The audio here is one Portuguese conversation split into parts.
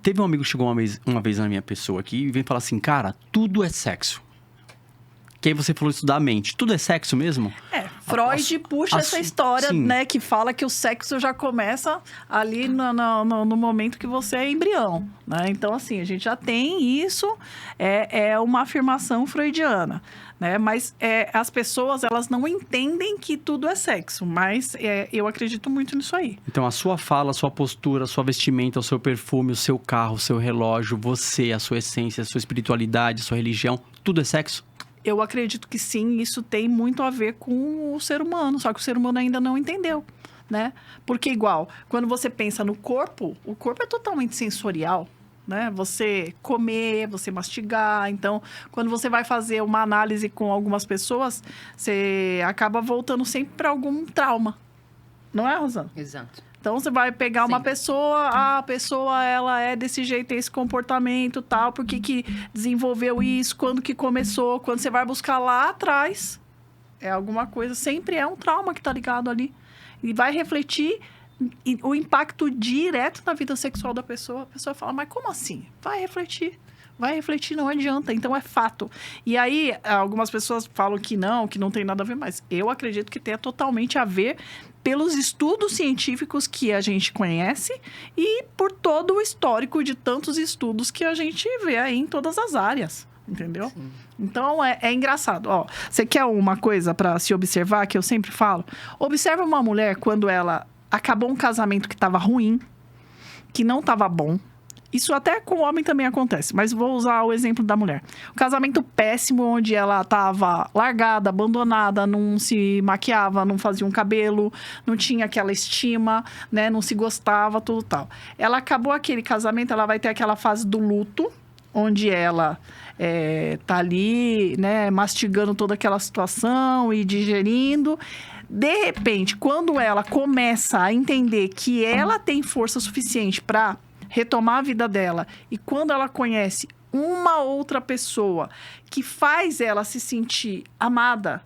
Teve um amigo que chegou uma vez na minha pessoa aqui e veio falar assim, cara, tudo é sexo. Que aí você falou isso da mente. Tudo é sexo mesmo? Freud puxa essa história, sim. né? Que fala que o sexo já começa ali no momento que você é embrião, né? Então, assim, a gente já tem isso. É uma afirmação freudiana, né? Mas as pessoas, elas não entendem que tudo é sexo. Mas eu acredito muito nisso aí. Então, a sua fala, a sua postura, a sua vestimenta, o seu perfume, o seu carro, o seu relógio, você, a sua essência, a sua espiritualidade, a sua religião, tudo é sexo? Eu acredito que sim, isso tem muito a ver com o ser humano, só que o ser humano ainda não entendeu, né? Porque igual, quando você pensa no corpo, o corpo é totalmente sensorial, né? Você comer, você mastigar, então, quando você vai fazer uma análise com algumas pessoas, você acaba voltando sempre para algum trauma, não é, Rosana? Exato. Então, você vai pegar uma pessoa, a pessoa, ela é desse jeito, tem esse comportamento, tal, por que desenvolveu isso, quando que começou, quando você vai buscar lá atrás, é alguma coisa, sempre é um trauma que tá ligado ali. E vai refletir o impacto direto na vida sexual da pessoa. A pessoa fala, mas como assim? Vai refletir, não adianta, então é fato. E aí, algumas pessoas falam que não tem nada a ver, mas eu acredito que tem totalmente a ver pelos estudos científicos que a gente conhece e por todo o histórico de tantos estudos que a gente vê aí em todas as áreas, entendeu? Sim. Então, é engraçado. Ó, você quer uma coisa para se observar, que eu sempre falo? Observa uma mulher quando ela acabou um casamento que estava ruim, que não estava bom. Isso até com o homem também acontece, mas vou usar o exemplo da mulher. Um casamento péssimo, onde ela estava largada, abandonada, não se maquiava, não fazia um cabelo, não tinha aquela estima, né? Não se gostava, tudo tal. Ela acabou aquele casamento, ela vai ter aquela fase do luto, onde ela tá ali, né? Mastigando toda aquela situação e digerindo. De repente, quando ela começa a entender que ela tem força suficiente para retomar a vida dela, e quando ela conhece uma outra pessoa que faz ela se sentir amada,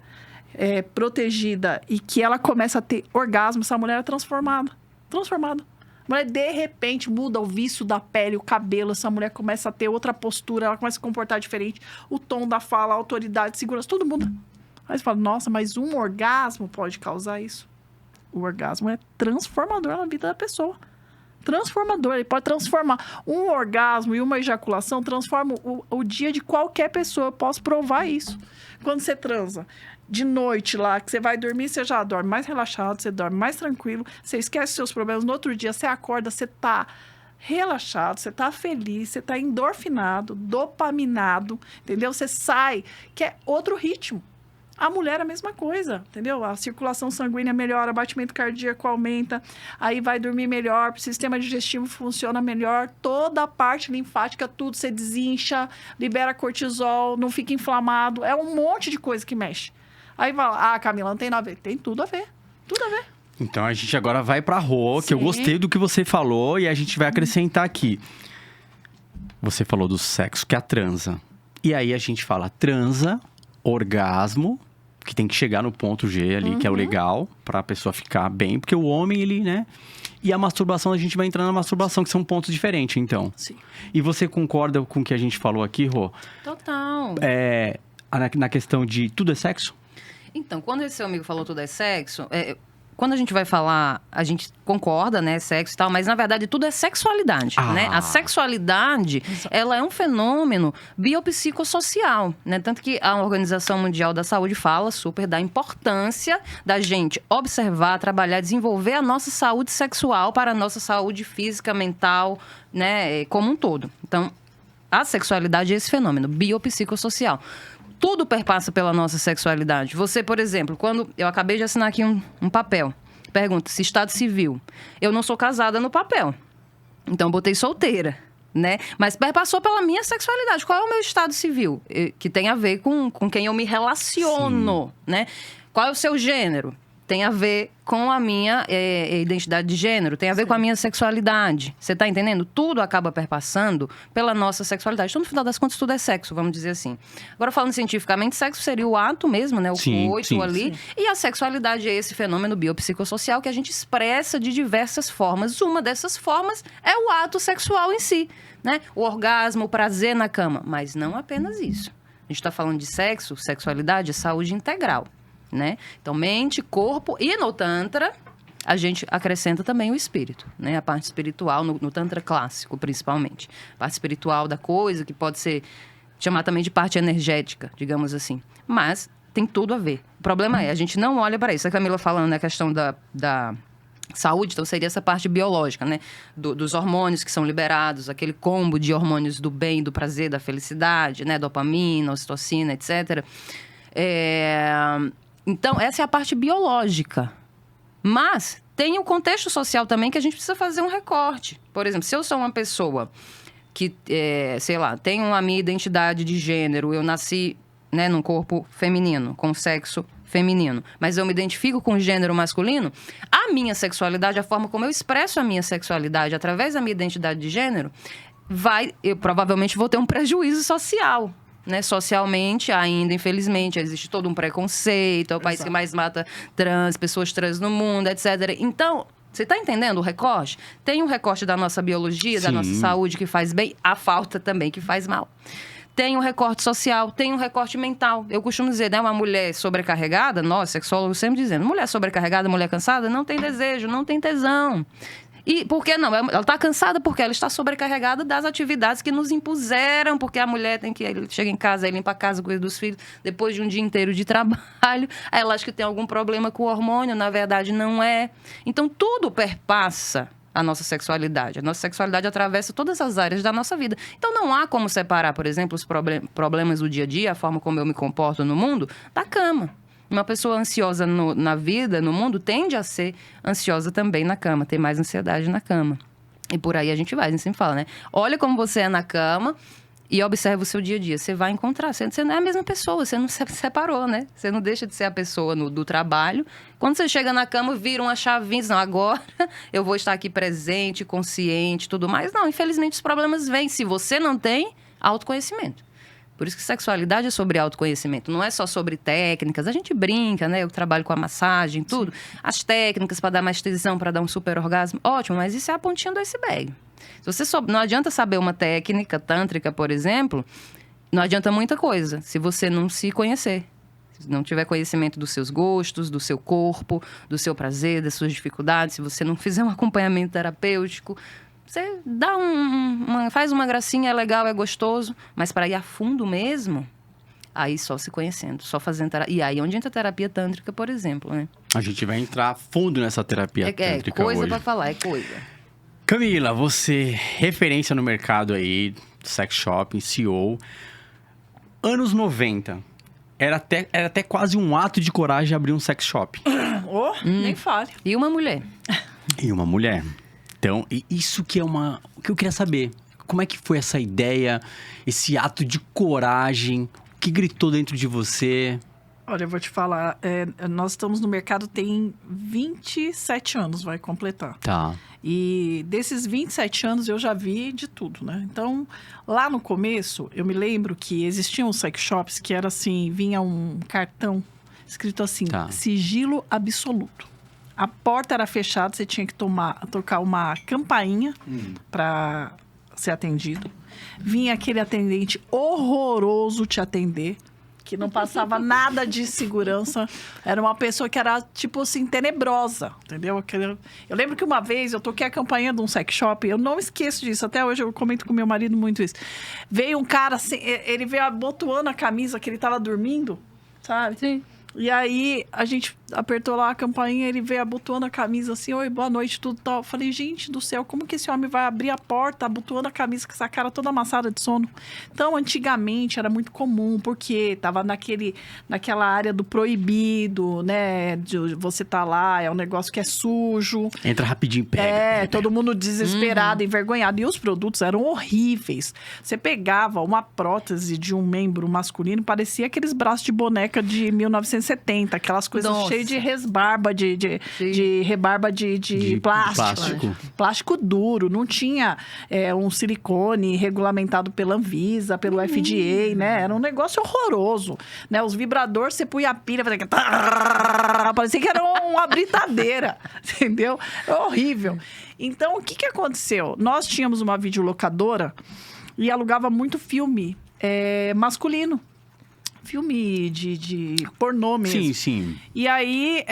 protegida, e que ela começa a ter orgasmo, essa mulher é transformada. A mulher, de repente, muda o vício da pele, o cabelo, essa mulher começa a ter outra postura, ela começa a se comportar diferente, o tom da fala, a autoridade, a segurança, tudo muda. Aí você fala, nossa, mas um orgasmo pode causar isso? O orgasmo é transformador na vida da pessoa. Transformador, ele pode transformar. Um orgasmo e uma ejaculação transforma o dia de qualquer pessoa. Eu posso provar isso. Quando você transa de noite lá, que você vai dormir, você já dorme mais relaxado, você dorme mais tranquilo, você esquece seus problemas. No outro dia, você acorda, você tá relaxado, você tá feliz, você tá endorfinado, dopaminado, entendeu? Você sai, que é outro ritmo. A mulher é a mesma coisa, entendeu? A circulação sanguínea melhora, o batimento cardíaco aumenta, aí vai dormir melhor, o sistema digestivo funciona melhor, toda a parte linfática, tudo, você desincha, libera cortisol, não fica inflamado, é um monte de coisa que mexe. Aí vai, Camila, não tem nada a ver. Tem tudo a ver, tudo a ver. Então, a gente agora vai pra Rô, que eu gostei do que você falou, e a gente vai acrescentar aqui. Você falou do sexo, que é a transa. E aí, a gente fala transa, orgasmo, que tem que chegar no ponto G ali, que é o legal, pra pessoa ficar bem. Porque o homem, ele, né? E a masturbação, a gente vai entrar na masturbação, que são pontos diferentes, então. Sim. E você concorda com o que a gente falou aqui, Rô? Total. Na questão de tudo é sexo? Então, quando esse seu amigo falou tudo é sexo... Quando a gente vai falar, a gente concorda, né, sexo e tal, mas na verdade tudo é sexualidade, né? A sexualidade, ela é um fenômeno biopsicossocial, né? Tanto que a Organização Mundial da Saúde fala super da importância da gente observar, trabalhar, desenvolver a nossa saúde sexual para a nossa saúde física, mental, né, como um todo. Então, a sexualidade é esse fenômeno biopsicossocial. Tudo perpassa pela nossa sexualidade. Você, por exemplo, quando eu acabei de assinar aqui um papel, pergunta se estado civil. Eu não sou casada no papel, então botei solteira, né? Mas perpassou pela minha sexualidade. Qual é o meu estado civil? Que tem a ver com quem eu me relaciono, né? Qual é o seu gênero? tem a ver com a minha identidade de gênero, tem a ver com a minha sexualidade. Você tá entendendo? Tudo acaba perpassando pela nossa sexualidade. Então, no final das contas, tudo é sexo, vamos dizer assim. Agora, falando cientificamente, sexo seria o ato mesmo, né? O coito ali. Sim. E a sexualidade é esse fenômeno biopsicossocial que a gente expressa de diversas formas. Uma dessas formas é o ato sexual em si, né? O orgasmo, o prazer na cama. Mas não apenas isso. A gente está falando de sexo, sexualidade, saúde integral, né? Então, mente, corpo e no Tantra, a gente acrescenta também o espírito, né? A parte espiritual, no Tantra clássico, principalmente. A parte espiritual da coisa, que pode ser chamar também de parte energética, digamos assim. Mas tem tudo a ver. O problema é, a gente não olha para isso. A Camila falando na questão da saúde, então seria essa parte biológica, né? Dos hormônios que são liberados, aquele combo de hormônios do bem, do prazer, da felicidade, né? Dopamina, ocitocina, etc. Então, essa é a parte biológica. Mas tem o contexto social também que a gente precisa fazer um recorte. Por exemplo, se eu sou uma pessoa que, sei lá, tenho a minha identidade de gênero, eu nasci, né, num corpo feminino, com sexo feminino, mas eu me identifico com o gênero masculino, a minha sexualidade, a forma como eu expresso a minha sexualidade através da minha identidade de gênero, eu provavelmente vou ter um prejuízo social, né? Socialmente, ainda, infelizmente, existe todo um preconceito, é o país que mais mata pessoas trans no mundo, etc. Então, você está entendendo o recorte? Tem um recorte da nossa biologia, da nossa saúde que faz bem, a falta também que faz mal. Tem um recorte social, tem um recorte mental. Eu costumo dizer, né? Uma mulher sobrecarregada, nós, sexólogos, sempre dizendo, mulher sobrecarregada, mulher cansada, não tem desejo, não tem tesão. E por que não? Ela está cansada porque ela está sobrecarregada das atividades que nos impuseram, porque a mulher tem que chega em casa, limpa a casa, cuida dos filhos, depois de um dia inteiro de trabalho. Aí ela acha que tem algum problema com o hormônio, na verdade não é. Então, tudo perpassa a nossa sexualidade. A nossa sexualidade atravessa todas as áreas da nossa vida. Então, não há como separar, por exemplo, os problemas do dia a dia, a forma como eu me comporto no mundo, da cama. Uma pessoa ansiosa na vida, no mundo, tende a ser ansiosa também na cama, ter mais ansiedade na cama. E por aí a gente vai, a gente sempre fala, né? Olha como você é na cama e observa o seu dia a dia. Você vai encontrar, você não é a mesma pessoa, você não se separou, né? Você não deixa de ser a pessoa do trabalho. Quando você chega na cama, vira uma chavinha, não, agora eu vou estar aqui presente, consciente, tudo mais. Não, infelizmente os problemas vêm. Se você não tem autoconhecimento. Por isso que sexualidade é sobre autoconhecimento, não é só sobre técnicas. A gente brinca, né? Eu trabalho com a massagem, tudo. Sim. As técnicas para dar mais tesão, para dar um super orgasmo, ótimo, mas isso é a pontinha do iceberg. Se você não adianta saber uma técnica tântrica, por exemplo, não adianta muita coisa se você não se conhecer. Se não tiver conhecimento dos seus gostos, do seu corpo, do seu prazer, das suas dificuldades, se você não fizer um acompanhamento terapêutico, você dá faz uma gracinha, é legal, é gostoso, mas para ir a fundo mesmo, aí só se conhecendo, só fazendo terapia. E aí onde entra a terapia tântrica, por exemplo, né? A gente vai entrar fundo nessa terapia tântrica hoje. É coisa para falar, é coisa. Camila, você, referência no mercado aí, sex shop, CEO, anos 90, era até quase um ato de coragem abrir um sex shop. Nem fale. E uma mulher. E uma mulher. Então, isso que que eu queria saber. Como é que foi essa ideia, esse ato de coragem? O que gritou dentro de você? Olha, eu vou te falar. Nós estamos no mercado tem 27 anos, vai completar. Tá. E desses 27 anos eu já vi de tudo, né? Então, lá no começo, eu me lembro que existiam sex shops que era assim, vinha um cartão escrito assim, sigilo absoluto. A porta era fechada, você tinha que tocar uma campainha para ser atendido. Vinha aquele atendente horroroso te atender, que não passava nada de segurança. Era uma pessoa que era, tipo assim, tenebrosa, entendeu? Eu lembro que uma vez eu toquei a campainha de um sex shop, eu não esqueço disso, até hoje eu comento com meu marido muito isso. Veio um cara, assim, ele veio abotoando a camisa que ele tava dormindo, sabe? Sim. E aí, a gente apertou lá a campainha, ele veio abotoando a camisa assim, oi, boa noite, tudo tal. Eu falei, gente do céu, como que esse homem vai abrir a porta abotoando a camisa com essa cara toda amassada de sono? Então, antigamente, era muito comum, porque tava naquela área do proibido, né? De você tá lá, é um negócio que é sujo. Entra rapidinho, pega. Todo mundo desesperado, envergonhado. E os produtos eram horríveis. Você pegava uma prótese de um membro masculino, parecia aqueles braços de boneca de 1900 1970, aquelas coisas Nossa. cheias de resbarba, de rebarba de plástico. Plástico duro, não tinha um silicone regulamentado pela Anvisa, pelo FDA, né? Era um negócio horroroso, né? Os vibradores, você punha a pilha, fazia parecia que era uma britadeira, entendeu? É horrível. Então, o que aconteceu? Nós tínhamos uma videolocadora e alugava muito filme masculino. Filme de pornô mesmo. Sim, sim. E aí,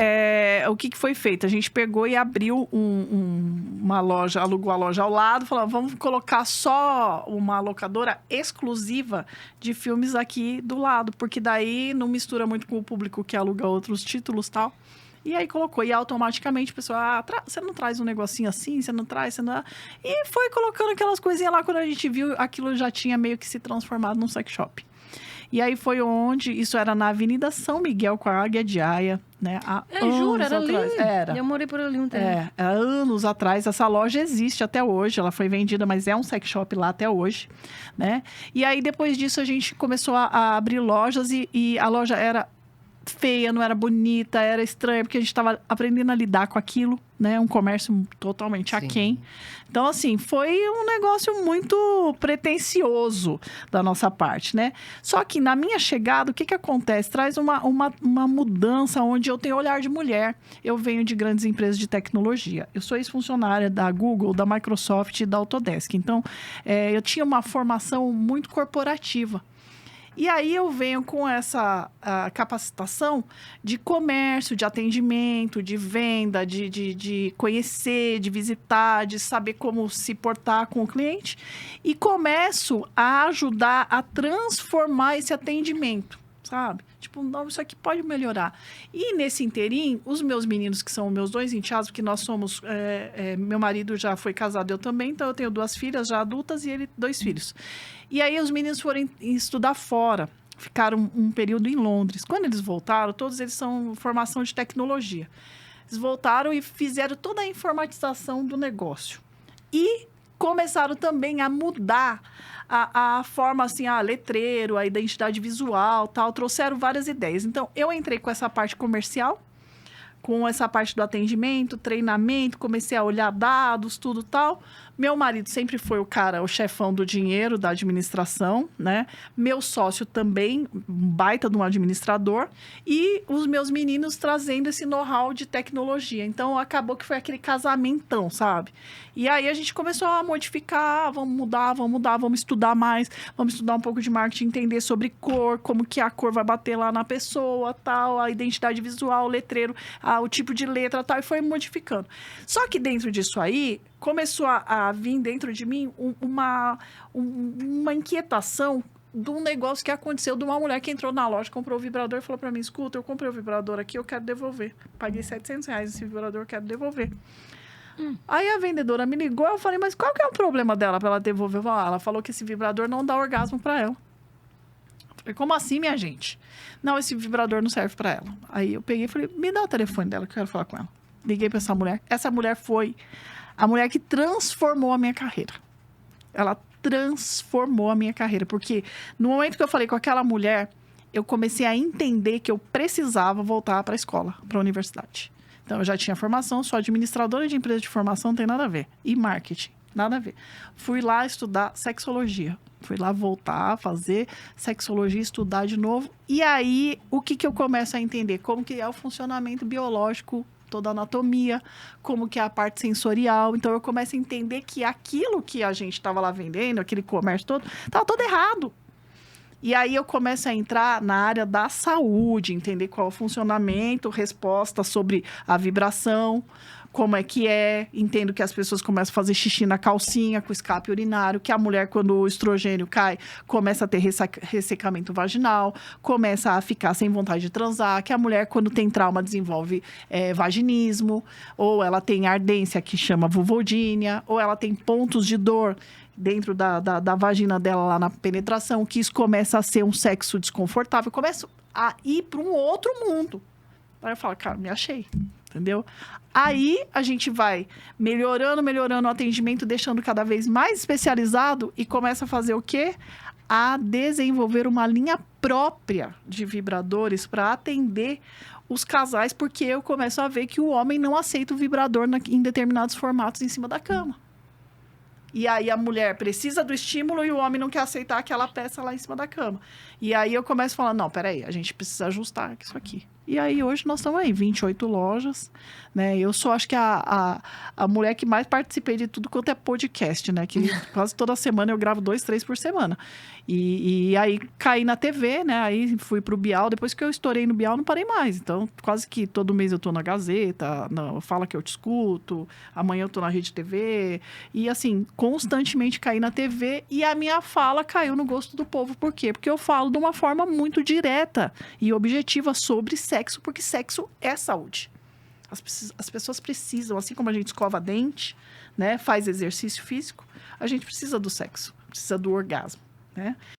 o que foi feito? A gente pegou e abriu uma loja, alugou a loja ao lado, falou, vamos colocar só uma locadora exclusiva de filmes aqui do lado, porque daí não mistura muito com o público que aluga outros títulos e tal. E aí colocou, e automaticamente o pessoal, você não traz um negocinho assim, você não traz, você não... E foi colocando aquelas coisinhas lá, quando a gente viu, aquilo já tinha meio que se transformado num sex shop. E aí foi onde, isso era na Avenida São Miguel com a Águia de Aia, né? Juro, era ali. Era. Eu morei por ali um tempo. Há anos atrás. Essa loja existe até hoje. Ela foi vendida, mas é um sex shop lá até hoje, né? E aí, depois disso, a gente começou a abrir lojas e a loja era feia, não era bonita, era estranha, porque a gente estava aprendendo a lidar com aquilo, né? Um comércio totalmente aquém. Então, assim, foi um negócio muito pretensioso da nossa parte, né? Só que na minha chegada, o que acontece? Traz uma mudança onde eu tenho olhar de mulher. Eu venho de grandes empresas de tecnologia. Eu sou ex-funcionária da Google, da Microsoft e da Autodesk. Então, eu tinha uma formação muito corporativa. E aí eu venho com essa capacitação de comércio, de atendimento, de venda, de conhecer, de visitar, de saber como se portar com o cliente. E começo a ajudar a transformar esse atendimento, sabe? Tipo, não, isso aqui pode melhorar. E nesse inteirinho, os meus meninos, que são meus 2 enteados, porque nós somos... meu marido já foi casado, eu também, então eu tenho 2 filhas já adultas e ele 2 filhos. E aí os meninos foram estudar fora, ficaram um período em Londres. Quando eles voltaram, todos eles são formação de tecnologia. Eles voltaram e fizeram toda a informatização do negócio. E começaram também a mudar a forma, assim, letreiro, a identidade visual, tal. Trouxeram várias ideias. Então, eu entrei com essa parte comercial, com essa parte do atendimento, treinamento, comecei a olhar dados, tudo tal. Meu marido sempre foi o chefão do dinheiro, da administração, né? Meu sócio também, um baita de um administrador. E os meus meninos trazendo esse know-how de tecnologia. Então, acabou que foi aquele casamentão, sabe? E aí, a gente começou a modificar, vamos mudar, vamos estudar mais, vamos estudar um pouco de marketing, entender sobre cor, como que a cor vai bater lá na pessoa, tal, a identidade visual, o letreiro, o tipo de letra, tal, e foi modificando. Só que dentro disso aí, começou a vir dentro de mim uma inquietação de um negócio que aconteceu de uma mulher que entrou na loja, comprou o vibrador e falou pra mim, escuta, eu comprei o vibrador aqui, eu quero devolver. Paguei R$700 esse vibrador, eu quero devolver. Aí a vendedora me ligou, eu falei, mas qual que é o problema dela pra ela devolver? Ela falou que esse vibrador não dá orgasmo pra ela. Eu falei, como assim, minha gente? Não, esse vibrador não serve pra ela. Aí eu peguei e falei, me dá o telefone dela que eu quero falar com ela. Liguei pra essa mulher. Essa mulher foi a mulher que transformou a minha carreira. Ela transformou a minha carreira. Porque no momento que eu falei com aquela mulher, eu comecei a entender que eu precisava voltar para a escola, para a universidade. Então, eu já tinha formação, sou administradora de empresa de formação, não tem nada a ver. E marketing, nada a ver. Fui lá estudar sexologia. Fui lá voltar a fazer sexologia, estudar de novo. E aí, o que eu começo a entender? Como que é o funcionamento biológico, toda a anatomia, como que é a parte sensorial. Então, eu começo a entender que aquilo que a gente estava lá vendendo, aquele comércio todo, estava todo errado. E aí, eu começo a entrar na área da saúde, entender qual é o funcionamento, resposta sobre a vibração, como é que entendo que as pessoas começam a fazer xixi na calcinha, com escape urinário, que a mulher, quando o estrogênio cai, começa a ter ressecamento vaginal, começa a ficar sem vontade de transar, que a mulher, quando tem trauma, desenvolve vaginismo, ou ela tem ardência, que chama vulvodínia, ou ela tem pontos de dor dentro da vagina dela, lá na penetração, que isso começa a ser um sexo desconfortável, começa a ir para um outro mundo. Aí eu falo, cara, me achei. Entendeu? Aí a gente vai melhorando o atendimento, deixando cada vez mais especializado e começa a fazer o quê? a desenvolver uma linha própria de vibradores para atender os casais, porque eu começo a ver que o homem não aceita o vibrador em determinados formatos em cima da cama. E aí a mulher precisa do estímulo e o homem não quer aceitar aquela peça lá em cima da cama. E aí eu começo a falar, não, peraí, a gente precisa ajustar isso aqui. E aí hoje nós estamos aí, 28 lojas, né? Eu sou, acho que a mulher que mais participei de tudo quanto é podcast, né? Que quase toda semana eu gravo 2, 3 por semana. E aí caí na TV, né? Aí fui pro Bial. Depois que eu estourei no Bial, não parei mais. Então, quase que todo mês eu tô na Gazeta, Fala Que Eu Te Escuto, amanhã eu tô na Rede TV. E assim, constantemente caí na TV e a minha fala caiu no gosto do povo. Por quê? Porque eu falo de uma forma muito direta e objetiva sobre sexo, porque sexo é saúde. As pessoas precisam, assim como a gente escova dente, né, faz exercício físico, a gente precisa do sexo, precisa do orgasmo, né?